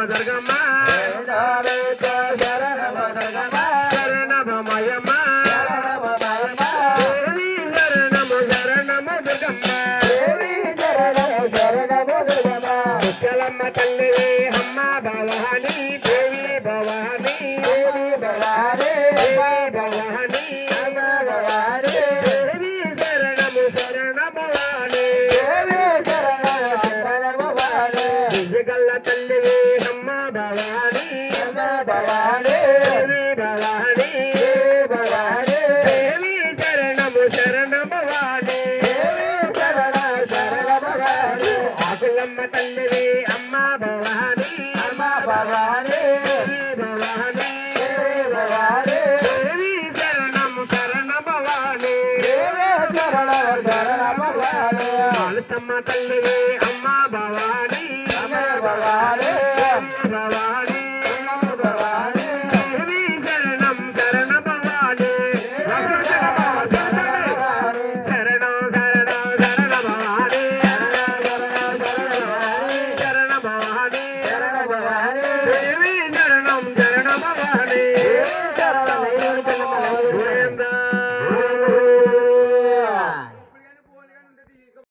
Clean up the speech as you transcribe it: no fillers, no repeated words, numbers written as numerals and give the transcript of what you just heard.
దుర్గమ్మ శరణమ మాయమ్మ దేవి శరణము శరణము దుర్గమ్మ ముచ్చలమ్మ తల్లి అమ్మ భవాని దేవి భవాని భవాని దేవి శరణము శరణ భవాని విజయగల్ల తల్లి అమ్మ భవాని దేవి భవాని దేవి శరణము శరణ భవాని ఆకులమ్మ తల్లి అమ్మ భవాని దేవి శరణము శరణ భవాని మాలసమ్మ తల్లి అమ్మ భవాని దేవి శరణం శరణ భవాని శరణం శరణ భవాని శరణ భవాని